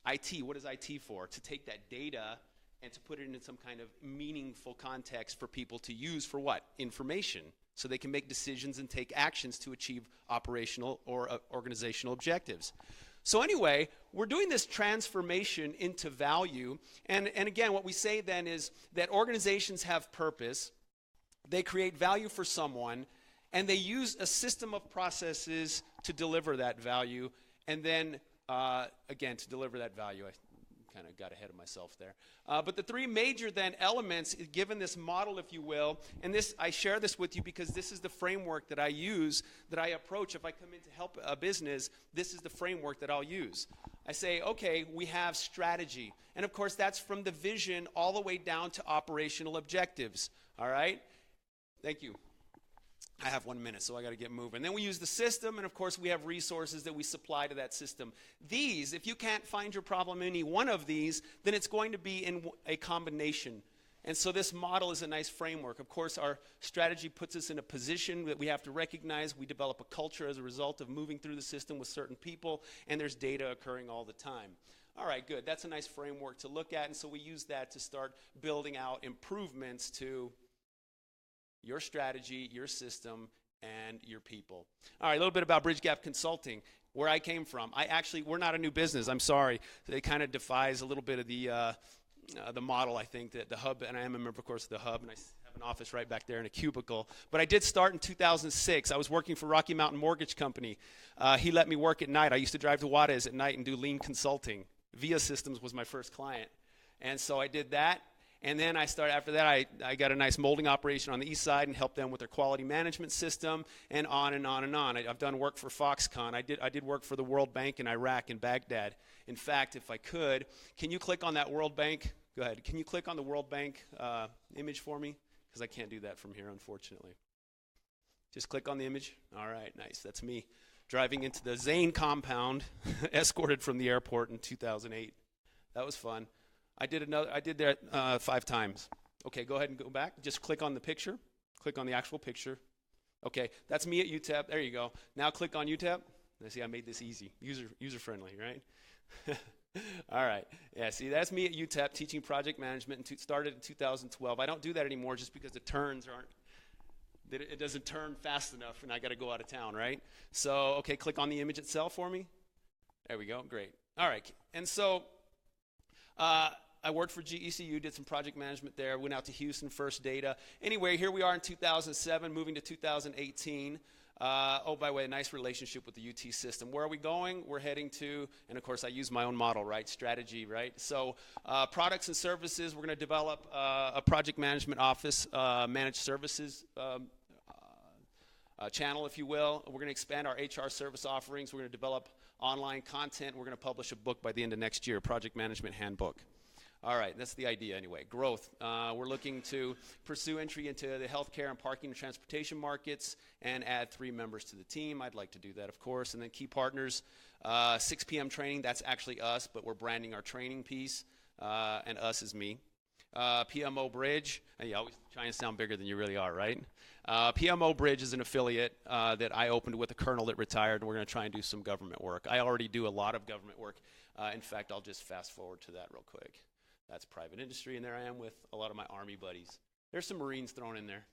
[SPEAKER 8] IT, what is IT for? To take that data and to put it into some kind of meaningful context for people to use for what? Information. So they can make decisions and take actions to achieve operational or organizational objectives. So anyway, we're doing this transformation into value. And again, what we say then is that organizations have purpose. They create value for someone, and they use a system of processes to deliver that value. And then, again, to deliver that value, I kind of got ahead of myself there. But the three major then elements, given this model, if you will, and this I share this with you because this is the framework that I use, that I approach. If I come in to help a business, this is the framework that I'll use. I say, okay, we have strategy. And of course, that's from the vision all the way down to operational objectives. All right? Thank you. I have 1 minute, so I got to get moving. Then we use the system, and of course we have resources that we supply to that system. These, if you can't find your problem in any one of these, then it's going to be in a combination. And so this model is a nice framework. Of course, our strategy puts us in a position that we have to recognize. We develop a culture as a result of moving through the system with certain people, and there's data occurring all the time. All right, good. That's a nice framework to look at, and so we use that to start building out improvements to your strategy, your system, and your people. All right, a little bit about Bridge Gap Consulting, where I came from. We're not a new business. I'm sorry. It kind of defies a little bit of the model, I think, that the hub, and I am a member, of course, of the hub, and I have an office right back there in a cubicle. But I did start in 2006. I was working for Rocky Mountain Mortgage Company. He let me work at night. I used to drive to Juarez at night and do lean consulting. Via Systems was my first client. And so I did that. And then after that, I got a nice molding operation on the east side and helped them with their quality management system, and on and on and on. I've done work for Foxconn. I did work for the World Bank in Iraq, in Baghdad. In fact, if I could, can you click on that World Bank? Go ahead. Can you click on the World Bank image for me? Because I can't do that from here, unfortunately. Just click on the image. All right, nice. That's me driving into the Zane compound, escorted from the airport in 2008. That was fun. I did that 5 times. Okay, go ahead and go back. Just click on the picture. Click on the actual picture. Okay, that's me at UTEP. There you go. Now click on UTEP. See, I made this easy, user-friendly, right? All right. Yeah, see, that's me at UTEP teaching project management, and started in 2012. I don't do that anymore just because the turns it doesn't turn fast enough, and I got to go out of town, right? So, okay, click on the image itself for me. There we go. Great. All right. And so I worked for GECU, did some project management there, went out to Houston, First Data. Anyway, here we are in 2007, moving to 2018. Oh, by the way, a nice relationship with the UT system. Where are we going? We're heading to, and of course I use my own model, right? Strategy, right? So products and services, we're going to develop a project management office, managed services channel, if you will. We're going to expand our HR service offerings. We're going to develop online content. We're going to publish a book by the end of next year, Project Management Handbook. All right, that's the idea anyway. Growth. We're looking to pursue entry into the healthcare and parking and transportation markets and add 3 members to the team. I'd like to do that, of course. And then key partners, 6 p.m. training. That's actually us, but we're branding our training piece, and us is me. PMO Bridge. You always try and sound bigger than you really are, right? PMO Bridge is an affiliate that I opened with a colonel that retired, and we're going to try and do some government work. I already do a lot of government work. In fact, I'll just fast forward to that real quick. That's private industry, and there I am with a lot of my Army buddies. There's some Marines thrown in there.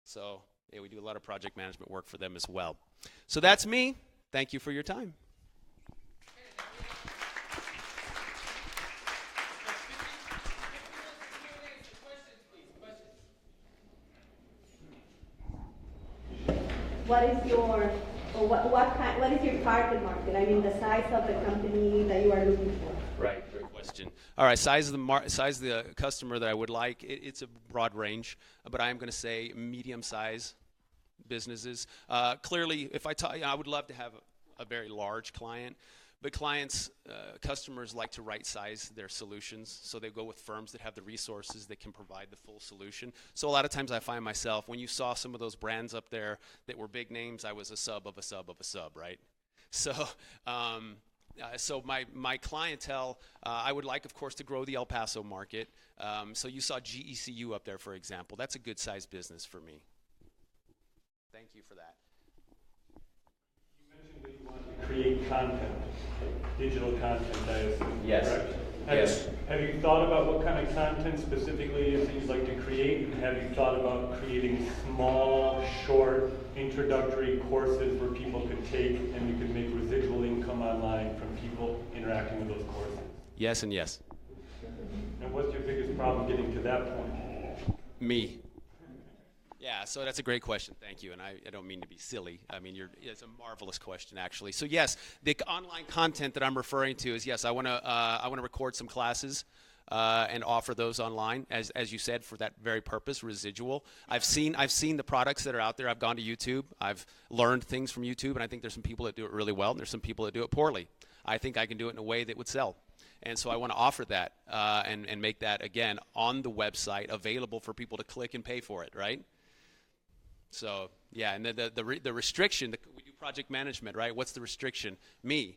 [SPEAKER 8] So, yeah, we do a lot of project management work for them as well. So that's me. Thank you for your time.
[SPEAKER 2] What is your target market? I mean, the size of the company that you are looking for.
[SPEAKER 8] Right, great question. All right, size of the customer that I would like, it's a broad range, but I am going to say medium-size businesses. Clearly, if I would love to have a very large client, but customers like to right-size their solutions, so they go with firms that have the resources that can provide the full solution. So a lot of times I find myself, when you saw some of those brands up there that were big names, I was a sub of a sub of a sub, right? So, so my clientele, I would like, of course, to grow the El Paso market. So you saw GECU up there, for example. That's a good-sized business for me. Thank you for that.
[SPEAKER 6] You mentioned that you wanted to create content, digital content, I assume.
[SPEAKER 8] Yes.
[SPEAKER 6] Correct? Have you thought about what kind of content specifically is that you'd like to create? And have you thought about creating small, short, introductory courses where people could take and you could make residual income online from people interacting with those courses?
[SPEAKER 8] Yes and yes.
[SPEAKER 6] And what's your biggest problem getting to that point?
[SPEAKER 8] Me. Yeah, so that's a great question. Thank you, and I don't mean to be silly. I mean, it's a marvelous question, actually. So yes, the online content that I'm referring to is, yes, I want to record some classes and offer those online, as you said, for that very purpose, residual. I've seen the products that are out there. I've gone to YouTube. I've learned things from YouTube, and I think there's some people that do it really well, and there's some people that do it poorly. I think I can do it in a way that would sell. And so I want to offer that and make that, again, on the website, available for people to click and pay for it, right? So, yeah, and the restriction, we do project management, right? What's the restriction? Me.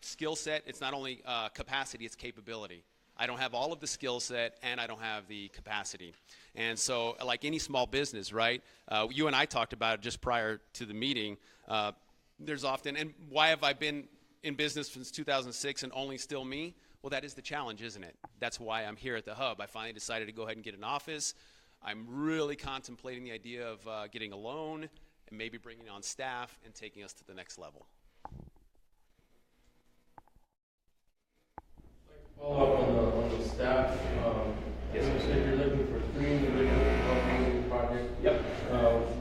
[SPEAKER 8] Skill set, it's not only capacity, it's capability. I don't have all of the skill set, and I don't have the capacity. And so, like any small business, right? You and I talked about it just prior to the meeting. There's often, and why have I been in business since 2006 and only still me? Well, that is the challenge, isn't it? That's why I'm here at the Hub. I finally decided to go ahead and get an office. I'm really contemplating the idea of getting a loan and maybe bringing on staff and taking us to the next level.
[SPEAKER 10] Follow up on the staff.
[SPEAKER 8] Yes,
[SPEAKER 10] you said you're looking for 3 individuals to help you with the project.
[SPEAKER 8] Yep.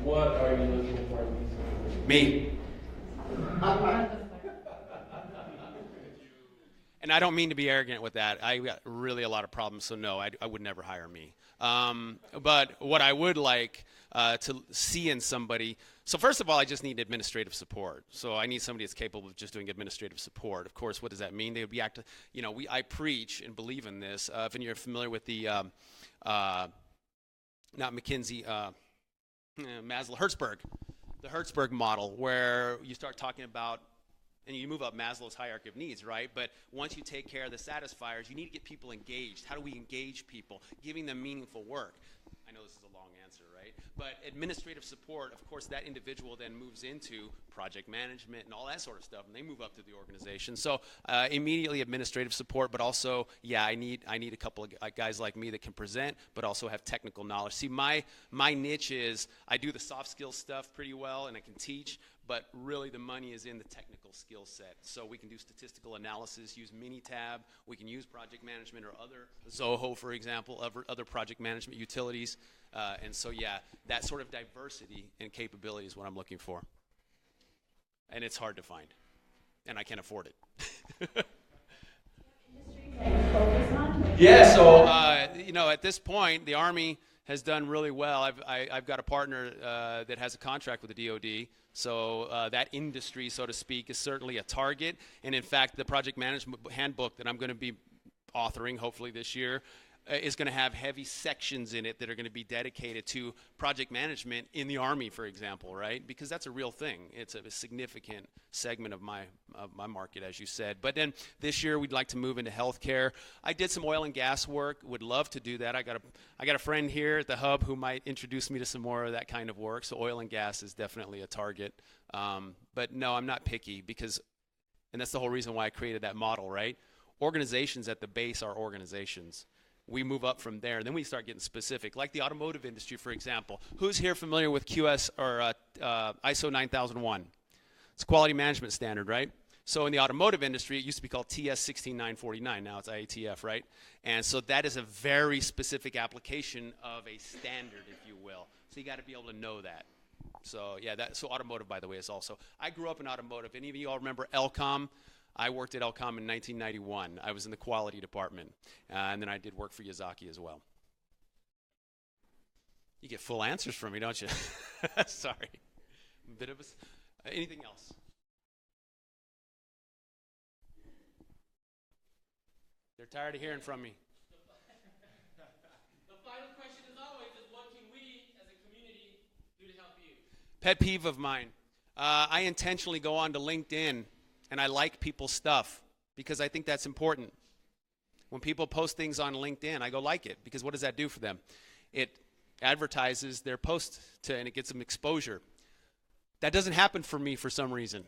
[SPEAKER 10] What are you looking for?
[SPEAKER 8] Me. And I don't mean to be arrogant with that. I got really a lot of problems, so no, I would never hire me. But what I would like to see in somebody, So first of all, I just need administrative support. So I need somebody that's capable of just doing administrative support. Of course, what does that mean? They would be I preach and believe in this. If you're familiar with the, not McKinsey, Maslow, Hertzberg, the Hertzberg model, where you start talking about, and you move up Maslow's hierarchy of needs, right? But once you take care of the satisfiers, you need to get people engaged. How do we engage people? Giving them meaningful work. I know this is a long answer, right? But administrative support, of course, that individual then moves into project management and all that sort of stuff, and they move up to the organization. So immediately administrative support, but also, yeah, I need a couple of guys like me that can present, but also have technical knowledge. See, my niche is I do the soft skills stuff pretty well, and I can teach, but really the money is in the technical skill set. So we can do statistical analysis, use Minitab, we can use project management or other, Zoho, for example, other project management utilities. And so, yeah, that sort of diversity and capability is what I'm looking for. And it's hard to find. And I can't afford it. Yeah, so, at this point, the Army has done really well. I've got a partner that has a contract with the DoD. So that industry, so to speak, is certainly a target. And in fact, the project management handbook that I'm going to be authoring, hopefully this year, is going to have heavy sections in it that are going to be dedicated to project management in the Army, for example, right? Because that's a real thing. It's a significant segment of my market, as you said. But then this year, we'd like to move into healthcare. I did some oil and gas work. Would love to do that. I got a friend here at the hub who might introduce me to some more of that kind of work. So oil and gas is definitely a target. But no, I'm not picky and that's the whole reason why I created that model, right? Organizations at the base are organizations. We move up from there, and then we start getting specific, like the automotive industry, for example. Who's here familiar with QS or ISO 9001? It's a quality management standard, right? So in the automotive industry, it used to be called TS 16949. Now it's IATF, right? And so that is a very specific application of a standard, if you will. So you got to be able to know that. So yeah, so automotive, by the way, is also. I grew up in automotive. Any of you all remember Elcom? I worked at Elcom in 1991. I was in the quality department. And then I did work for Yazaki as well. You get full answers from me, don't you? Sorry. A bit of anything else? They're tired of hearing from me.
[SPEAKER 1] The final question, as always, is what can we, as a community, do to help you?
[SPEAKER 8] Pet peeve of mine. I intentionally go on to LinkedIn and I like people's stuff because I think that's important. When people post things on LinkedIn, I go like it because what does that do for them? It advertises their post and it gets them exposure. That doesn't happen for me for some reason.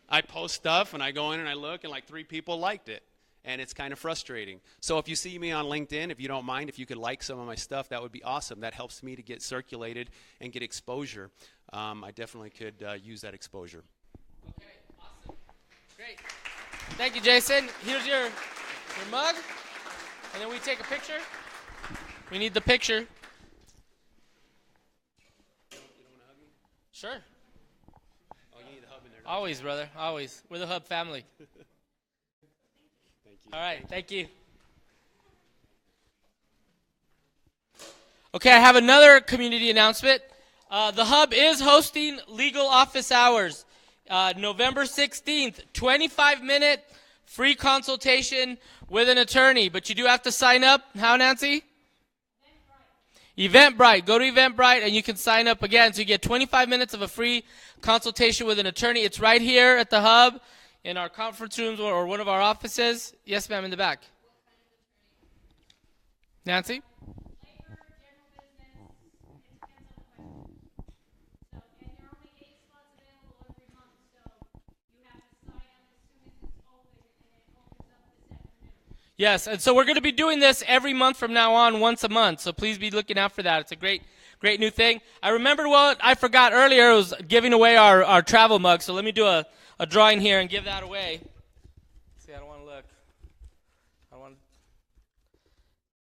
[SPEAKER 8] I post stuff and I go in and I look and like 3 people liked it. And it's kind of frustrating. So if you see me on LinkedIn, if you don't mind, if you could like some of my stuff, that would be awesome. That helps me to get circulated and get exposure. I definitely could use that exposure.
[SPEAKER 1] Okay, awesome. Great. Thank you, Jason. Here's your mug. And then we take a picture. We need the picture.
[SPEAKER 8] You don't want to hug me?
[SPEAKER 1] Sure.
[SPEAKER 8] Oh, you need the hub in there.
[SPEAKER 1] Always, brother. Always. We're the Hub family.
[SPEAKER 8] Thank you.
[SPEAKER 1] All right. Thank you. Okay, I have another community announcement. The Hub is hosting legal office hours. November 16th, 25-minute free consultation with an attorney. But you do have to sign up. How, Nancy? Eventbrite. Go to Eventbrite and you can sign up again. So you get 25 minutes of a free consultation with an attorney. It's right here at the Hub in our conference rooms or one of our offices. Yes, ma'am, in the back. Nancy? Yes, and so we're going to be doing this every month from now on, once a month. So please be looking out for that. It's a great new thing. I remembered what I forgot earlier. It was giving away our travel mug. So let me do a drawing here and give that away. See, I don't want to look.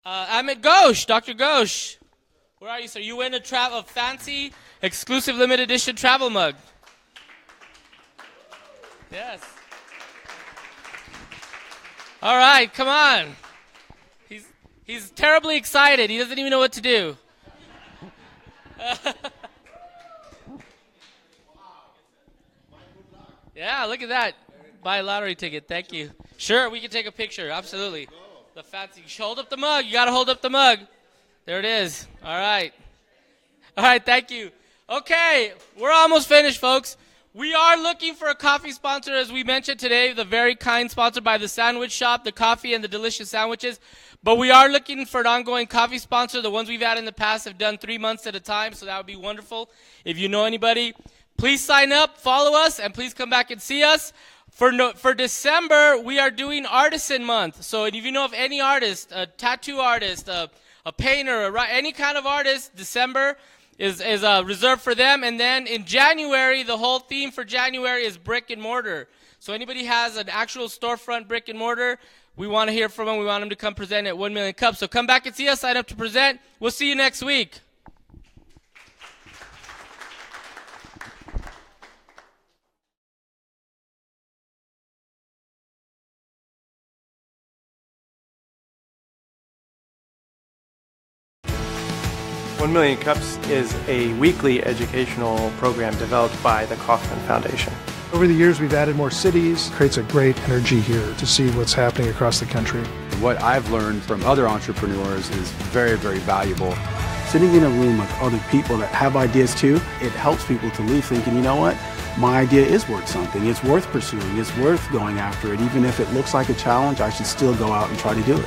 [SPEAKER 1] Amit Ghosh, Dr. Ghosh. Where are you, sir? You win a fancy, exclusive, limited edition travel mug. Yes. All right, come on. He's terribly excited. He doesn't even know what to do. Yeah, look at that. Buy a lottery ticket. Thank you. Sure, we can take a picture. Absolutely. The fancy. Hold up the mug. You got to hold up the mug. There it is. All right. All right, thank you. Okay, we're almost finished, folks. We are looking for a coffee sponsor, as we mentioned today, the very kind sponsor by the sandwich shop, the coffee and the delicious sandwiches. But we are looking for an ongoing coffee sponsor. The ones we've had in the past have done 3 months at a time, so that would be wonderful. If you know anybody, please sign up, follow us, and please come back and see us. For December, we are doing Artisan Month. So if you know of any artist, a tattoo artist, a painter, any kind of artist, December is reserved for them. And then in January, the whole theme for January is brick and mortar. So anybody has an actual storefront brick and mortar, we want to hear from them. We want them to come present at 1 Million Cups. So come back and see us, sign up to present. We'll see you next week.
[SPEAKER 11] One Million Cups is a weekly educational program developed by the Kauffman Foundation.
[SPEAKER 12] Over the years, we've added more cities. Creates a great energy here to see what's happening across the country.
[SPEAKER 13] What I've learned from other entrepreneurs is very, very valuable.
[SPEAKER 14] Sitting in a room with other people that have ideas too, it helps people to leave thinking, you know what, my idea is worth something. It's worth pursuing. It's worth going after it. Even if it looks like a challenge, I should still go out and try to do it.